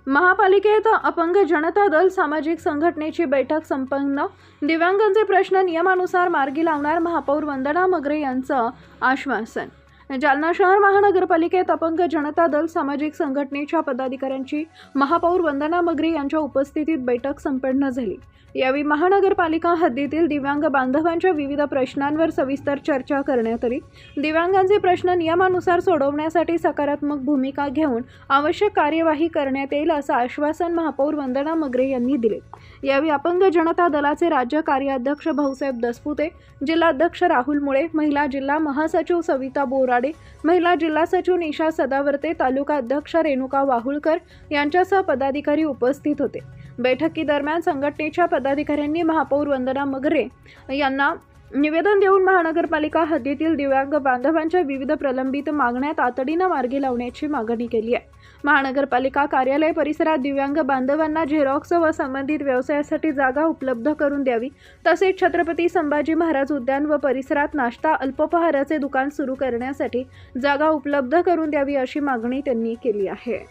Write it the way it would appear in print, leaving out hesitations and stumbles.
महापालिकेत अपंग जनता दल सामाजिक संघटनेची बैठक संपन्न। दिव्यांगांचे प्रश्न नियमानुसार मार्गी लावणार महापौर वंदना मगरे यांचं आश्वासन। जालना शहर महानगरपालिकेत अपंग जनता दल सामाजिक संघटनेच्या पदाधिकाऱ्यांची महापौर वंदना मगरे यांच्या उपस्थितीत बैठक संपन्न झाली। यावेळी महानगरपालिका हद्दीतील दिव्यांग बांधवांच्या विविध प्रश्नांवर सविस्तर चर्चा करण्यात आली। दिव्यांगांचे प्रश्न नियमानुसार सोडवण्यासाठी सकारात्मक भूमिका घेऊन आवश्यक कार्यवाही करण्यात येईल असं आश्वासन महापौर वंदना मगरे यांनी दिले। यावेळी अपंग जनता दलाचे राज्य कार्याध्यक्ष भाऊसाहेब दसपुते, जिल्हाध्यक्ष राहुल मुळे, महिला जिल्हा महासचिव सविता बोराडे, महिला जिल्हा सचिव निशा सदावर्ते, तालुका अध्यक्ष रेणुका वाहुळकर यांच्यासह पदाधिकारी उपस्थित होते। बैठकीदरम्यान संघटनेच्या पदाधिकाऱ्यांनी महापौर वंदना मगरे यांना निवेदन देऊन महानगरपालिका हद्दीतील दिव्यांग बांधवांच्या विविध प्रलंबित मागण्या तातडीने मार्गी लावण्याची मागणी केली आहे। महानगरपालिका कार्यालय परिसरात दिव्यांग बांधवांना झेरॉक्स व संबंधित व्यवसायासाठी जागा उपलब्ध करून द्यावी, तसेच छत्रपती संभाजी महाराज उद्यान व परिसरात नाश्ता अल्पोपहाराचे दुकान सुरू करण्यासाठी जागा उपलब्ध करून द्यावी अशी मागणी त्यांनी केली आहे।